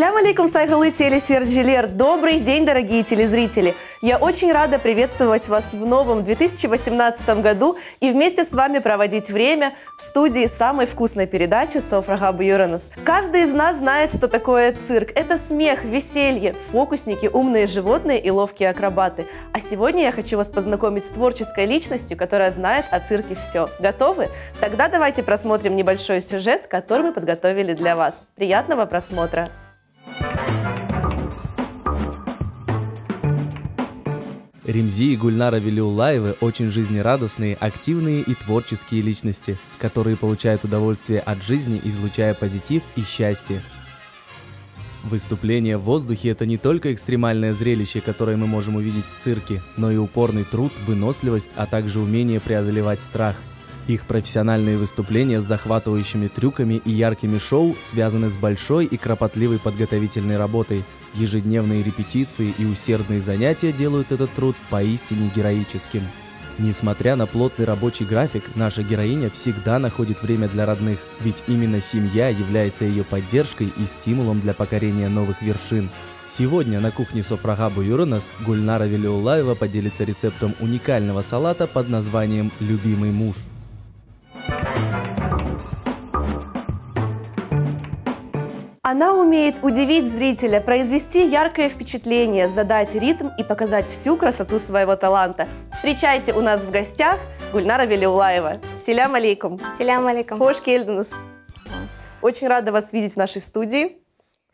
Ассаляму алейкум, сайгалы телесерджилер. Добрый день, дорогие телезрители. Я очень рада приветствовать вас в новом 2018 году и вместе с вами проводить время в студии самой вкусной передачи «Софрага Буюранус». Каждый из нас знает, что такое цирк. Это смех, веселье, фокусники, умные животные и ловкие акробаты. А сегодня я хочу вас познакомить с творческой личностью, которая знает о цирке все. Готовы? Тогда давайте просмотрим небольшой сюжет, который мы подготовили для вас. Приятного просмотра! Ремзи и Гульнара Велиуллаевы очень жизнерадостные, активные и творческие личности, которые получают удовольствие от жизни, излучая позитив и счастье. Выступление в воздухе – это не только экстремальное зрелище, которое мы можем увидеть в цирке, но и упорный труд, выносливость, а также умение преодолевать страх. Их профессиональные выступления с захватывающими трюками и яркими шоу связаны с большой и кропотливой подготовительной работой. Ежедневные репетиции и усердные занятия делают этот труд поистине героическим. Несмотря на плотный рабочий график, наша героиня всегда находит время для родных, ведь именно семья является ее поддержкой и стимулом для покорения новых вершин. Сегодня на кухне Софрага Буюранус Гульнара Велиуллаева поделится рецептом уникального салата под названием «Любимый муж». Она умеет удивить зрителя, произвести яркое впечатление, задать ритм и показать всю красоту своего таланта. Встречайте, у нас в гостях Гульнара Велиуллаева. Селям алейкум. Селям алейкум. Хош келдинус. Очень рада вас видеть в нашей студии.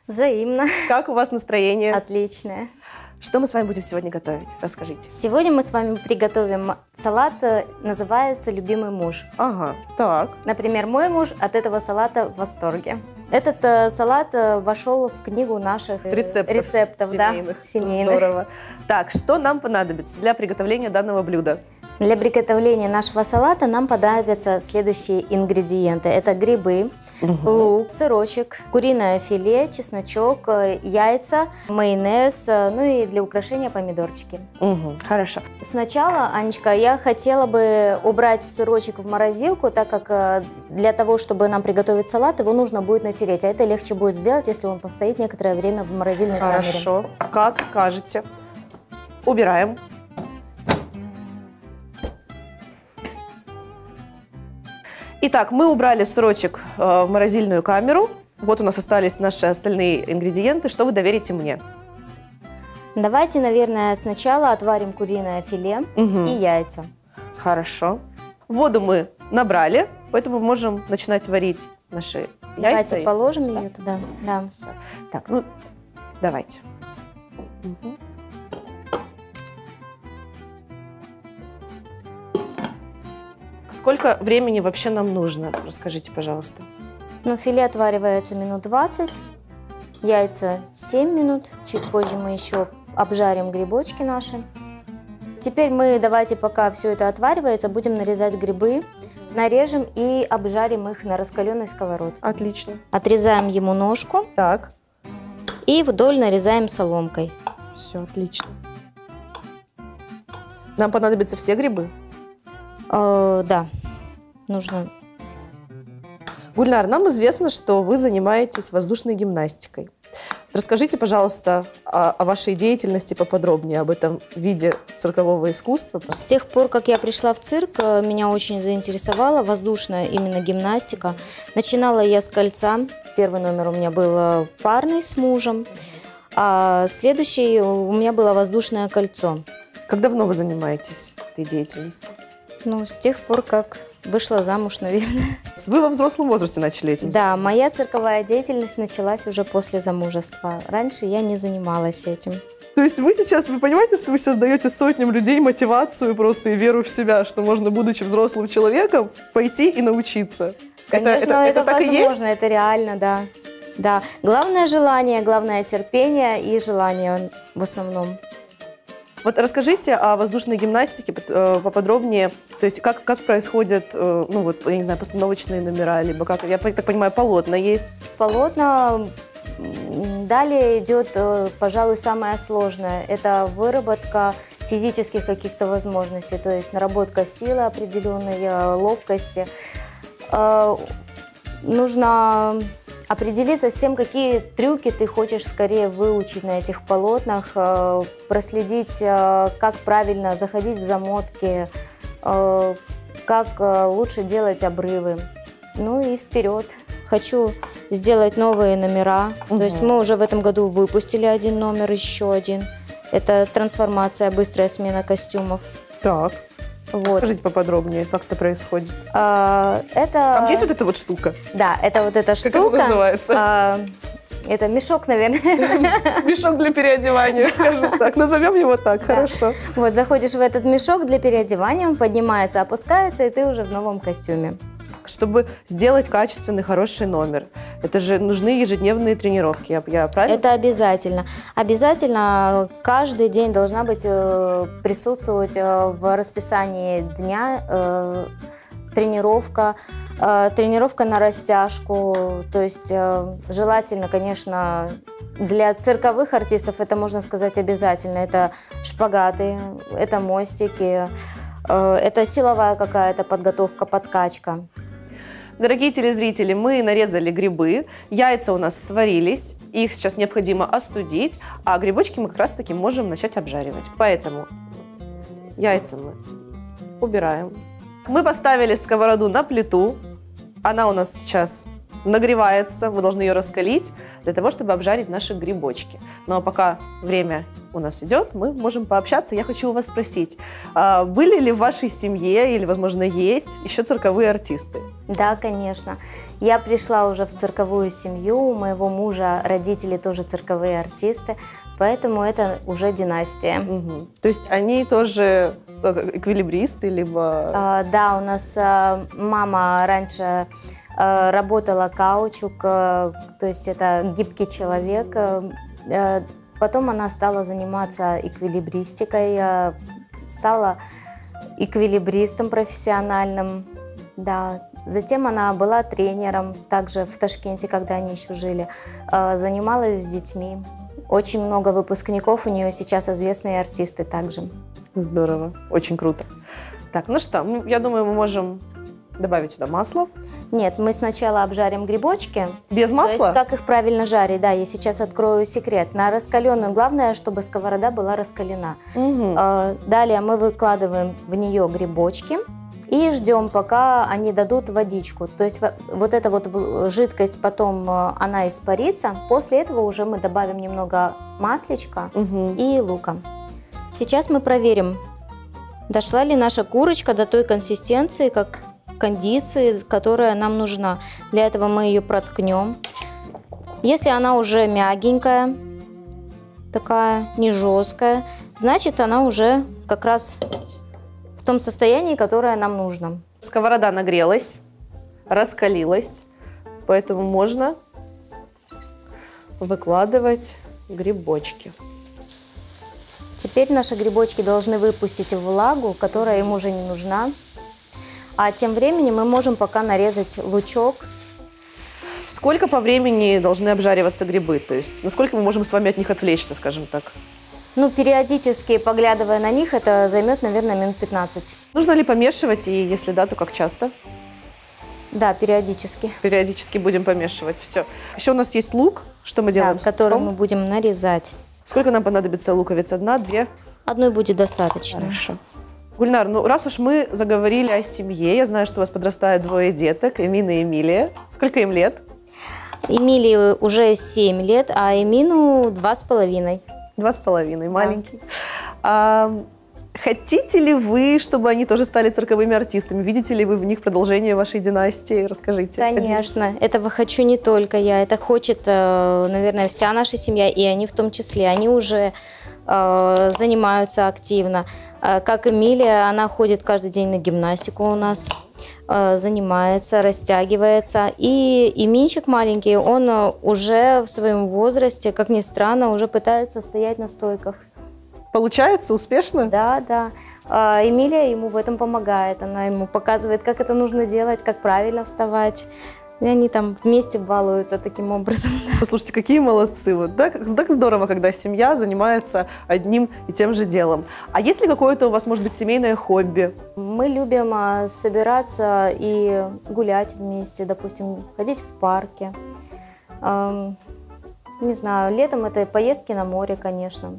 Взаимно. Как у вас настроение? Отличное. Что мы с вами будем сегодня готовить? Расскажите. Сегодня мы с вами приготовим салат, называется «Любимый муж». Ага, так. Например, мой муж от этого салата в восторге. Этот салат вошел в книгу наших рецептов семейных. Здорово. Так, что нам понадобится для приготовления данного блюда? Для приготовления нашего салата нам понадобятся следующие ингредиенты. Это грибы, лук, сырочек, куриное филе, чесночок, яйца, майонез, ну и для украшения помидорчики. Хорошо. Сначала, Анечка, я хотела бы убрать сырочек в морозилку, так как для того, чтобы нам приготовить салат, его нужно будет натереть. А это легче будет сделать, если он постоит некоторое время в морозильной камере. Хорошо, как скажете. Убираем. Итак, мы убрали сырочек в морозильную камеру. Вот у нас остались наши остальные ингредиенты. Что вы доверите мне? Давайте, наверное, сначала отварим куриное филе и яйца. Хорошо. Воду мы набрали, поэтому можем начинать варить наши яйца. Давайте положим ее туда. Да. Все. Так, ну, давайте. Сколько времени вообще нам нужно? Расскажите, пожалуйста. Ну, филе отваривается минут 20, яйца 7 минут. Чуть позже мы еще обжарим грибочки наши. Теперь мы, давайте, пока все это отваривается, будем нарезать грибы. Нарежем и обжарим их на раскаленной сковородке. Отлично. Отрезаем ему ножку. Так. И вдоль нарезаем соломкой. Все, отлично. Нам понадобятся все грибы? Да, нужно. Гульнар, нам известно, что вы занимаетесь воздушной гимнастикой. Расскажите, пожалуйста, о вашей деятельности поподробнее, об этом виде циркового искусства. С тех пор, как я пришла в цирк, меня очень заинтересовала воздушная именно гимнастика. Начинала я с кольца. Первый номер у меня был парный с мужем, а следующий у меня было воздушное кольцо. Как давно вы занимаетесь этой деятельностью? Ну, с тех пор, как вышла замуж, наверное. Вы во взрослом возрасте начали этим? Да, моя цирковая деятельность началась уже после замужества. Раньше я не занималась этим. То есть вы понимаете, что вы сейчас даете сотням людей мотивацию просто и веру в себя, что можно, будучи взрослым человеком, пойти и научиться? Конечно, это так возможно, и есть? это реально, да. Да, главное желание, главное терпение и желание в основном. Вот расскажите о воздушной гимнастике поподробнее, то есть как происходят, ну вот, я не знаю, постановочные номера, либо как, я так понимаю, полотна есть? Полотна, далее идет, пожалуй, самое сложное, это выработка физических каких-то возможностей, то есть наработка силы определенной, ловкости. Нужно определиться с тем, какие трюки ты хочешь скорее выучить на этих полотнах, проследить, как правильно заходить в замотки, как лучше делать обрывы. Ну и вперед. Хочу сделать новые номера. То есть мы уже в этом году выпустили один номер, еще один. Это трансформация, быстрая смена костюмов. Так. Вот. Скажите поподробнее, как это происходит. Это... Там есть вот эта вот штука? Да, это вот эта штука. Как это называется? Это мешок, наверное. Мешок для переодевания, скажем так. Назовем его так, хорошо. Вот, заходишь в этот мешок для переодевания, он поднимается, опускается, и ты уже в новом костюме. Чтобы сделать качественный, хороший номер, это же нужны ежедневные тренировки, я правильно? Это обязательно. Обязательно каждый день должна быть присутствовать в расписании дня тренировка, тренировка на растяжку. То есть желательно, конечно, для цирковых артистов это, можно сказать, обязательно. Это шпагаты, это мостики, это силовая какая-то подготовка, подкачка. Дорогие телезрители, мы нарезали грибы, яйца у нас сварились, их сейчас необходимо остудить, а грибочки мы как раз-таки можем начать обжаривать. Поэтому яйца мы убираем. Мы поставили сковороду на плиту, она у нас сейчас нагревается, мы должны ее раскалить для того, чтобы обжарить наши грибочки. Ну а пока время у нас идет, мы можем пообщаться. Я хочу у вас спросить, были ли в вашей семье или, возможно, есть еще цирковые артисты? Да, конечно. Я пришла уже в цирковую семью, у моего мужа родители тоже цирковые артисты, поэтому это уже династия. Угу. То есть они тоже эквилибристы, либо… Да, у нас мама раньше работала каучук, то есть это гибкий человек. Потом она стала заниматься эквилибристикой, стала эквилибристом профессиональным. Да. Затем она была тренером, также в Ташкенте, когда они еще жили, занималась с детьми. Очень много выпускников у нее сейчас, известные артисты также. Здорово, очень круто. Так, ну что, я думаю, мы можем добавить сюда масло. Нет, мы сначала обжарим грибочки. Без масла? То есть как их правильно жарить, да, я сейчас открою секрет. На раскаленную, главное, чтобы сковорода была раскалена. Угу. Далее мы выкладываем в нее грибочки и ждем, пока они дадут водичку. То есть вот эта вот жидкость потом она испарится. После этого уже мы добавим немного масличка и лука. Сейчас мы проверим, дошла ли наша курочка до той консистенции, кондиции, которая нам нужна. Для этого мы ее проткнем. Если она уже мягенькая, такая, не жесткая, значит она уже как раз в том состоянии, которое нам нужно. Сковорода нагрелась, раскалилась, поэтому можно выкладывать грибочки. Теперь наши грибочки должны выпустить влагу, которая им уже не нужна. А тем временем мы можем пока нарезать лучок. Сколько по времени должны обжариваться грибы? То есть насколько мы можем с вами от них отвлечься, скажем так? Ну, периодически, поглядывая на них, это займет, наверное, минут 15. Нужно ли помешивать? И если да, то как часто? Да, периодически. Периодически будем помешивать. Все. Еще у нас есть лук. Что мы делаем? Да, который мы будем нарезать. Сколько нам понадобится луковиц? Одна, две? Одной будет достаточно. Хорошо. Гульнар, ну раз уж мы заговорили о семье, я знаю, что у вас подрастает двое деток, Эмина и Эмилия. Сколько им лет? Эмилии уже 7 лет, а Эмину 2,5. 2,5, маленький. Да. Хотите ли вы, чтобы они тоже стали цирковыми артистами? Видите ли вы в них продолжение вашей династии? Расскажите. Конечно, этого хочу не только я, это хочет, наверное, вся наша семья, и они в том числе. Они уже занимаются активно. Как Эмилия, она ходит каждый день на гимнастику у нас, занимается, растягивается. И Эминчик маленький, он уже в своем возрасте, как ни странно, уже пытается стоять на стойках. Получается успешно? Да, да. Эмилия ему в этом помогает. Она ему показывает, как это нужно делать, как правильно вставать. И они там вместе балуются таким образом. Послушайте, какие молодцы. Вот, да? Так здорово, когда семья занимается одним и тем же делом. А есть ли какое-то у вас, может быть, семейное хобби? Мы любим собираться и гулять вместе, допустим, ходить в парке. Не знаю, летом это поездки на море, конечно.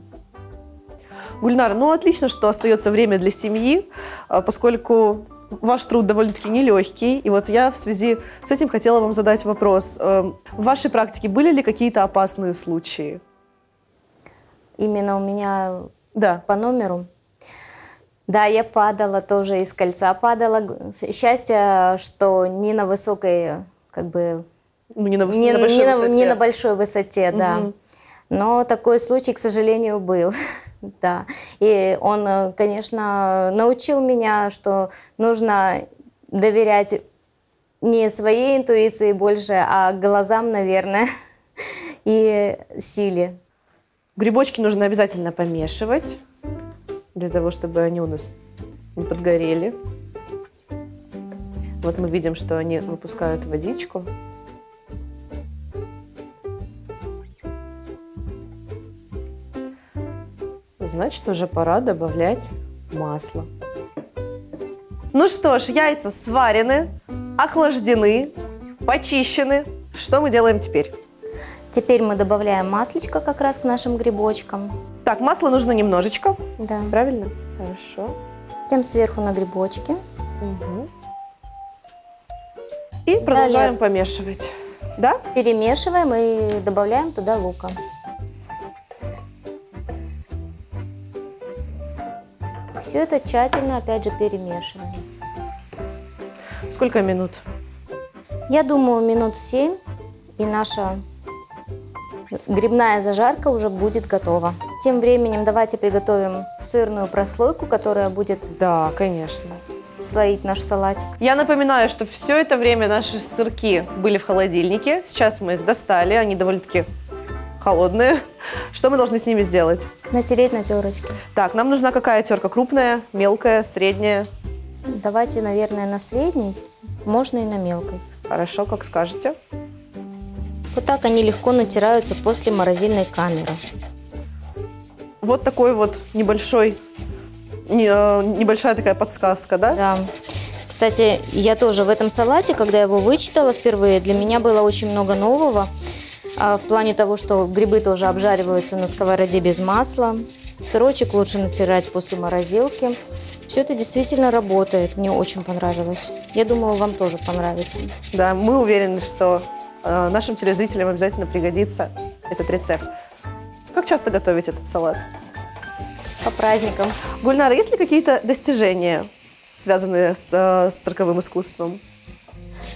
Гульнар, ну отлично, что остается время для семьи, поскольку ваш труд довольно-таки нелегкий. И вот я в связи с этим хотела вам задать вопрос. В вашей практике были ли какие-то опасные случаи? Именно у меня Да. по номеру. Да, я падала тоже из кольца, падала. Счастье, что не на высокой, как бы, Ну, не на большой высоте. не на большой высоте, да. Мгм. Но такой случай, к сожалению, был. Да. И он, конечно, научил меня, что нужно доверять не своей интуиции больше, а глазам, наверное, и силе. Грибочки нужно обязательно помешивать, для того, чтобы они у нас не подгорели. Вот мы видим, что они выпускают водичку. Значит, уже пора добавлять масло. Ну что ж, яйца сварены, охлаждены, почищены. Что мы делаем теперь? Теперь мы добавляем маслечко как раз к нашим грибочкам. Так, масла нужно немножечко, Да. правильно? Хорошо. Прям сверху на грибочки. Угу. И продолжаем помешивать. Да? Перемешиваем и добавляем туда лука. Все это тщательно, опять же, перемешиваем. Сколько минут? Я думаю, минут 7, и наша грибная зажарка уже будет готова. Тем временем давайте приготовим сырную прослойку, которая будет Да, конечно. слоить наш салатик. Я напоминаю, что все это время наши сырки были в холодильнике. Сейчас мы их достали, они довольно-таки холодные. Что мы должны с ними сделать? Натереть на терочке. Так, нам нужна какая терка? Крупная, мелкая, средняя? Давайте, наверное, на средней, можно и на мелкой. Хорошо, как скажете. Вот так они легко натираются после морозильной камеры. Вот такой вот небольшая такая подсказка, да? Да. Кстати, я тоже в этом салате, когда его вычитала впервые, для меня было очень много нового. В плане того, что грибы тоже обжариваются на сковороде без масла. Сырочек лучше натирать после морозилки. Все это действительно работает. Мне очень понравилось. Я думаю, вам тоже понравится. Да, мы уверены, что нашим телезрителям обязательно пригодится этот рецепт. Как часто готовить этот салат? По праздникам. Гульнара, есть ли какие-то достижения, связанные с цирковым искусством?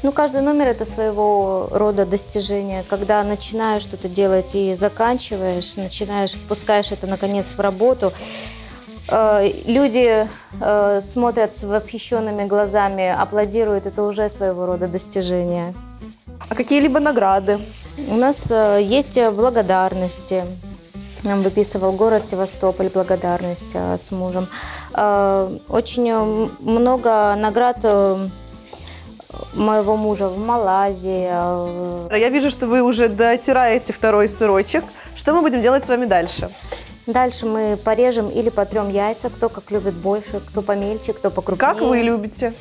Ну, каждый номер – это своего рода достижение. Когда начинаешь что-то делать и заканчиваешь, впускаешь это, наконец, в работу, люди смотрят с восхищенными глазами, аплодируют, это уже своего рода достижение. А какие-либо награды? У нас есть благодарности. Нам выписывал город Севастополь благодарность с мужем. Очень много наград моего мужа в Малайзии. Я вижу, что вы уже дотираете второй сырочек. Что мы будем делать с вами дальше? Дальше мы порежем или потрем яйца, кто как любит больше, кто помельче, кто покрупнее. Как вы любите?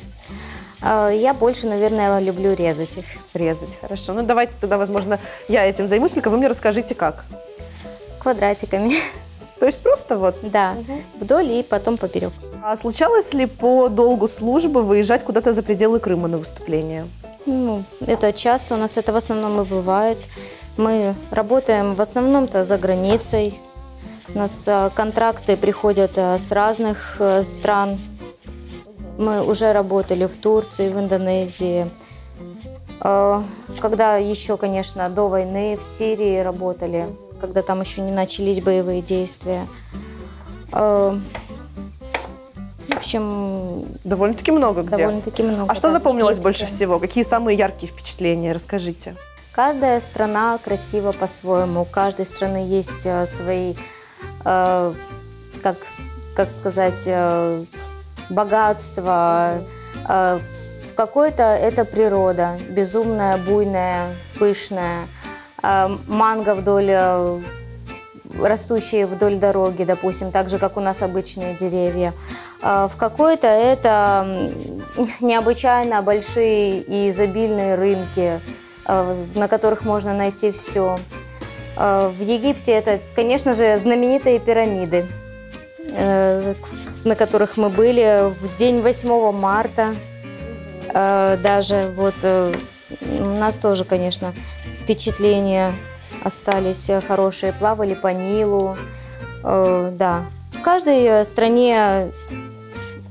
Я больше, наверное, люблю резать их. Резать, хорошо. Ну, давайте тогда, возможно, я этим займусь, только вы мне расскажите, как. Квадратиками. То есть просто вот? Да, вдоль и потом поперек. А случалось ли по долгу службы выезжать куда-то за пределы Крыма на выступление? Ну, это часто у нас, это в основном и бывает. Мы работаем в основном-то за границей. У нас контракты приходят с разных стран. Мы уже работали в Турции, в Индонезии. Когда еще, конечно, до войны в Сирии работали, когда там еще не начались боевые действия. В общем, Довольно-таки много где. довольно-таки много. А что да, запомнилось Египте. больше всего? Какие самые яркие впечатления? Расскажите. Каждая страна красива по-своему. У каждой страны есть свои, как сказать, богатства. В какой-то это природа, безумная, буйная, пышная. Манго растущие вдоль дороги, допустим, так же, как у нас обычные деревья. В какой-то это необычайно большие и изобильные рынки. на которых можно найти все. В Египте это, конечно же, знаменитые пирамиды, на которых мы были в день 8 марта. Даже вот у нас тоже, конечно, впечатления остались хорошие, плавали по Нилу. Да. В каждой стране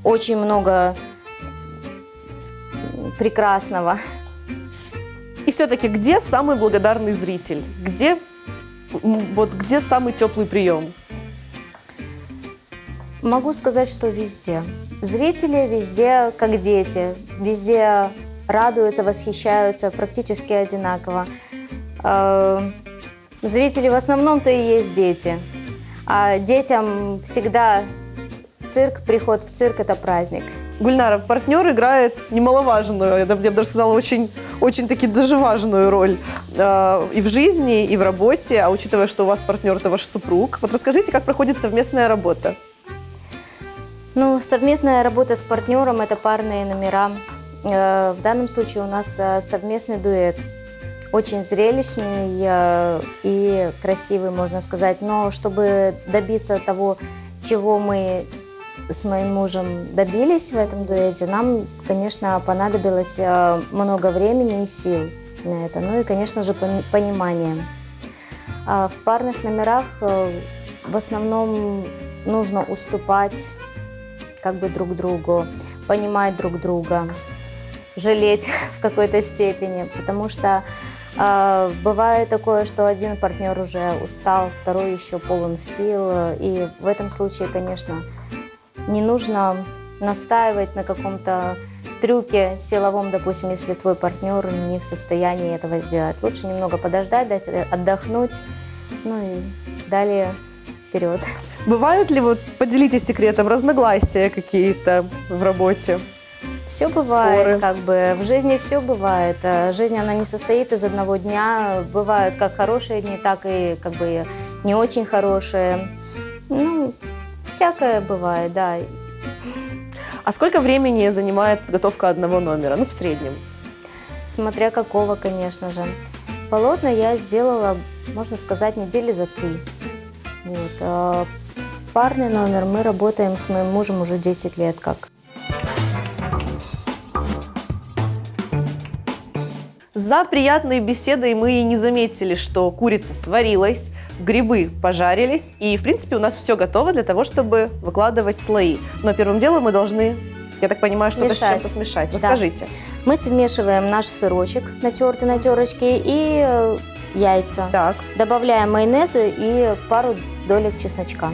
очень много прекрасного. И все-таки где самый благодарный зритель? Где самый теплый прием? Могу сказать, что везде. Зрители везде, как дети, везде радуются, восхищаются практически одинаково. Зрители в основном-то и есть дети. А детям всегда приход в цирк – это праздник. Гульнара, партнер играет немаловажную, я бы даже сказала, очень-таки даже важную роль и в жизни, и в работе. А учитывая, что у вас партнер – это ваш супруг, вот расскажите, как проходит совместная работа? Ну, совместная работа с партнером – это парные номера. В данном случае у нас совместный дуэт. Очень зрелищный и красивый, можно сказать. Но чтобы добиться того, чего мы с моим мужем добились в этом дуэте, нам, конечно, понадобилось много времени и сил на это. Ну и, конечно же, понимание. В парных номерах в основном нужно уступать как бы друг другу, понимать друг друга, жалеть в какой-то степени, потому что бывает такое, что один партнер уже устал, второй еще полон сил, и в этом случае, конечно, не нужно настаивать на каком-то трюке силовом, допустим, если твой партнер не в состоянии этого сделать. Лучше немного подождать, дать отдохнуть, ну и далее вперед. Бывают ли, поделитесь секретом, разногласия какие-то в работе? Все бывает, споры? как бы, в жизни все бывает. Жизнь, она не состоит из одного дня. Бывают как хорошие дни, так и как бы не очень хорошие. Ну, всякое бывает, да. А сколько времени занимает подготовка одного номера, в среднем? Смотря какого, конечно же. Полотна я сделала, можно сказать, недели за 3. Вот. Парный номер мы работаем с моим мужем уже 10 лет как. За приятной беседой мы и не заметили, что курица сварилась, грибы пожарились, и, в принципе, у нас все готово для того, чтобы выкладывать слои. Но первым делом мы должны, я так понимаю, что-то с чем-то смешать. Расскажите. Да. Мы смешиваем наш сырочек, натертый на терочке, и яйца. Так. Добавляем майонез и пару долек чесночка.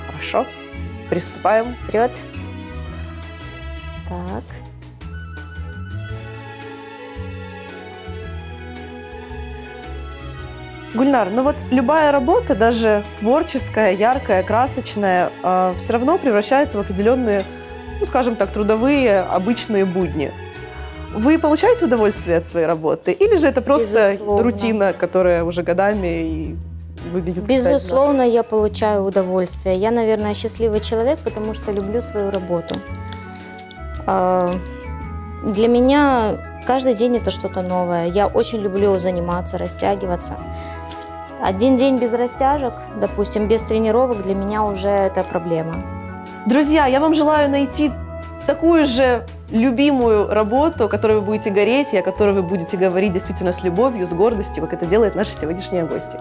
Хорошо. Приступаем. Вперед. Так. Гульнар, любая работа, даже творческая, яркая, красочная, все равно превращается в определенные, скажем так, трудовые, обычные будни. Вы получаете удовольствие от своей работы? Или же это просто Безусловно. Рутина, которая уже годами и выглядит Безусловно, я получаю удовольствие. Я, наверное, счастливый человек, потому что люблю свою работу. Для меня каждый день это что-то новое. Я очень люблю заниматься, растягиваться. Один день без растяжек, допустим, без тренировок, для меня уже это проблема. Друзья, я вам желаю найти такую же любимую работу, которой вы будете гореть, и о которой вы будете говорить действительно с любовью, с гордостью, как это делает наши сегодняшние гости.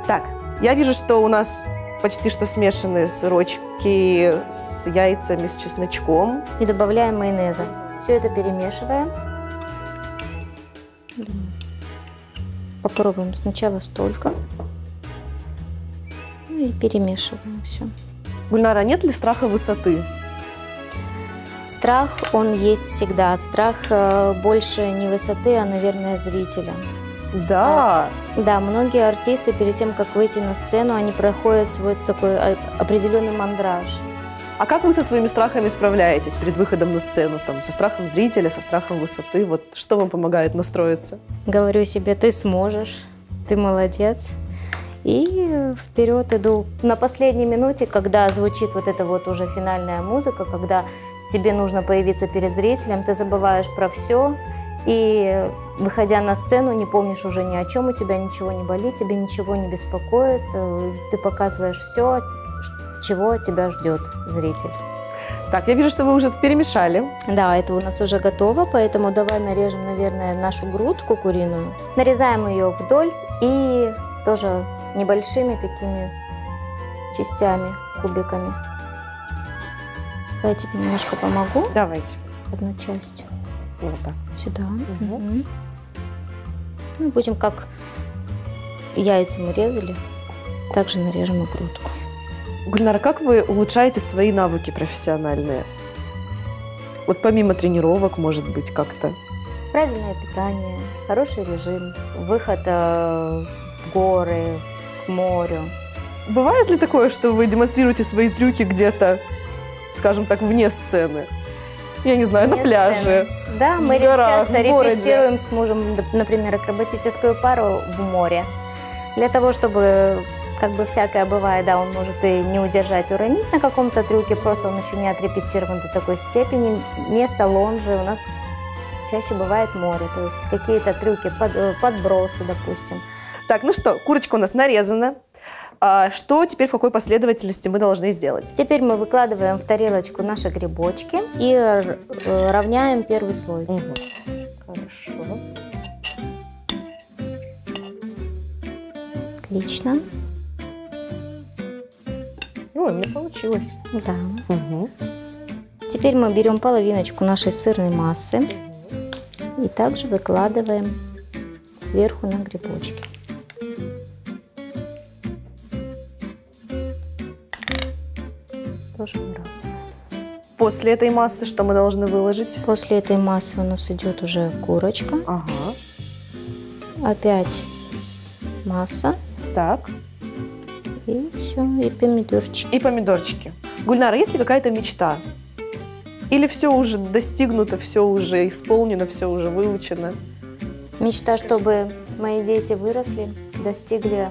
Так, я вижу, что у нас почти что смешаны сырочки с яйцами, с чесночком. И добавляем майонеза. Все это перемешиваем. Попробуем сначала столько. Ну и перемешиваем все. Гульнара, нет ли страха высоты? Страх, он есть всегда. Страх больше не высоты, а, наверное, зрителя. Да. Да, многие артисты перед тем, как выйти на сцену, они проходят свой такой определенный мандраж. А как вы со своими страхами справляетесь перед выходом на сцену? Со страхом зрителя, со страхом высоты? Что вам помогает настроиться? Говорю себе, ты сможешь, ты молодец. И вперед иду. На последней минуте, когда звучит эта уже финальная музыка, когда тебе нужно появиться перед зрителем, ты забываешь про все и выходя на сцену, не помнишь уже ни о чем, у тебя ничего не болит, тебе ничего не беспокоит, ты показываешь все, чего тебя ждет зритель. Так, я вижу, что вы уже перемешали. Да, это у нас уже готово, поэтому давай нарежем, наверное, нашу грудку куриную. Нарезаем ее вдоль и тоже небольшими такими частями, кубиками. Я тебе немножко помогу. Давайте. Одну часть Вот так. сюда. Угу. Мгм. Ну, будем как яйца мы резали, также нарежем и грудку. Гульнара, как вы улучшаете свои навыки профессиональные? Вот помимо тренировок, может быть, как-то? Правильное питание, хороший режим, выход в горы, к морю. Бывает ли такое, что вы демонстрируете свои трюки где-то, скажем так, вне сцены? Я не знаю, на Вне пляже. сцены. Да, мы в горах, часто в городе. репетируем с мужем, например, акробатическую пару в море. Для того, чтобы, как бы всякое бывает, да, он может и не удержать, уронить на каком-то трюке, просто он еще не отрепетирован до такой степени. Место лонжи у нас чаще бывает море, то есть какие-то трюки, подбросы, допустим. Так, ну что, курочка у нас нарезана. А что теперь в какой последовательности мы должны сделать? Теперь мы выкладываем в тарелочку наши грибочки и равняем первый слой. Угу. Хорошо. Отлично. Ой, у меня получилось. Да. Угу. Теперь мы берем половиночку нашей сырной массы и также выкладываем сверху на грибочки. Тоже выравниваем. После этой массы что мы должны выложить? После этой массы у нас идет уже курочка. Ага. Опять масса. Так. И все, и помидорчики. И помидорчики. Гульнара, есть ли какая-то мечта? Или все уже достигнуто, все уже исполнено, все уже выучено? Мечта, чтобы мои дети выросли, достигли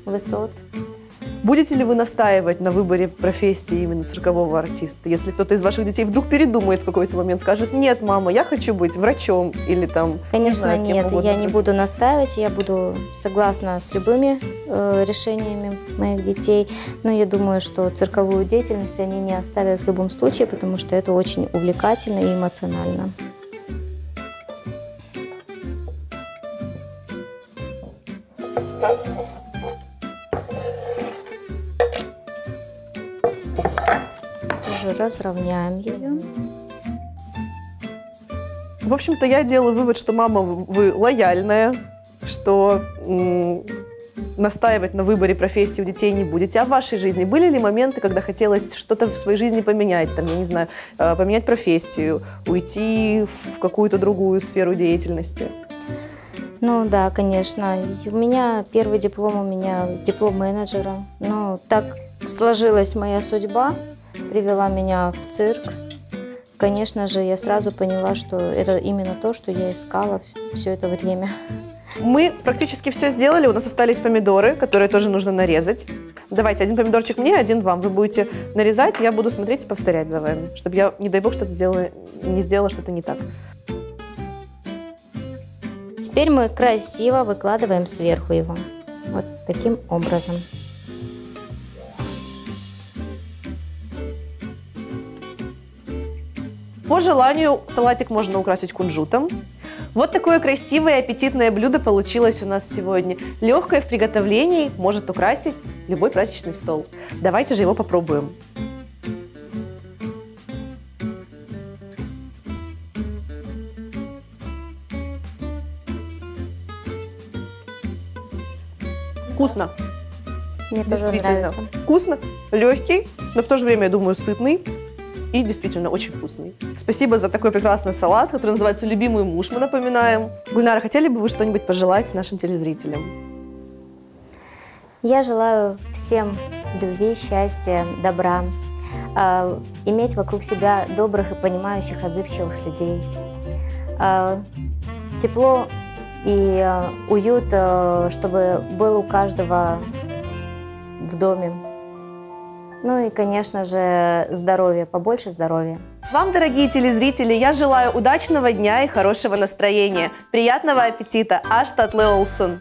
высот. Будете ли вы настаивать на выборе профессии именно циркового артиста? Если кто-то из ваших детей вдруг передумает в какой-то момент, скажет: нет, мама, я хочу быть врачом или там... Конечно, знаю, кем нет, угодно. я не буду настаивать, я буду согласна с любыми решениями моих детей, но я думаю, что цирковую деятельность они не оставят в любом случае, потому что это очень увлекательно и эмоционально. Тоже разровняем ее. В общем-то, я делаю вывод, что мама, вы лояльная, что настаивать на выборе профессии у детей не будете. А в вашей жизни были ли моменты, когда хотелось что-то в своей жизни поменять, там, я не знаю, поменять профессию, уйти в какую-то другую сферу деятельности? Ну да, конечно. У меня первый диплом, у меня диплом менеджера. Но так сложилась моя судьба, привела меня в цирк. Конечно же, я сразу поняла, что это именно то, что я искала все это время. Мы практически все сделали, у нас остались помидоры, которые тоже нужно нарезать. Давайте, один помидорчик мне, один вам. Вы будете нарезать, я буду смотреть и повторять за вами, чтобы я, не дай бог, не сделала что-то не так. Теперь мы красиво выкладываем сверху его. Вот таким образом. По желанию салатик можно украсить кунжутом. Вот такое красивое и аппетитное блюдо получилось у нас сегодня. Легкое в приготовлении, может украсить любой праздничный стол. Давайте же его попробуем. Вкусно. Мне тоже Действительно. нравится. Вкусно, легкий, но в то же время, я думаю, сытный. И действительно очень вкусный. Спасибо за такой прекрасный салат, который называется «Любимый муж», мы напоминаем. Гульнара, хотели бы вы что-нибудь пожелать нашим телезрителям? Я желаю всем любви, счастья, добра, иметь вокруг себя добрых и понимающих, отзывчивых людей, тепло и уют, чтобы был у каждого в доме. Ну и, конечно же, здоровья, побольше здоровья. Вам, дорогие телезрители, я желаю удачного дня и хорошего настроения. Приятного аппетита! Аш татлы олсун!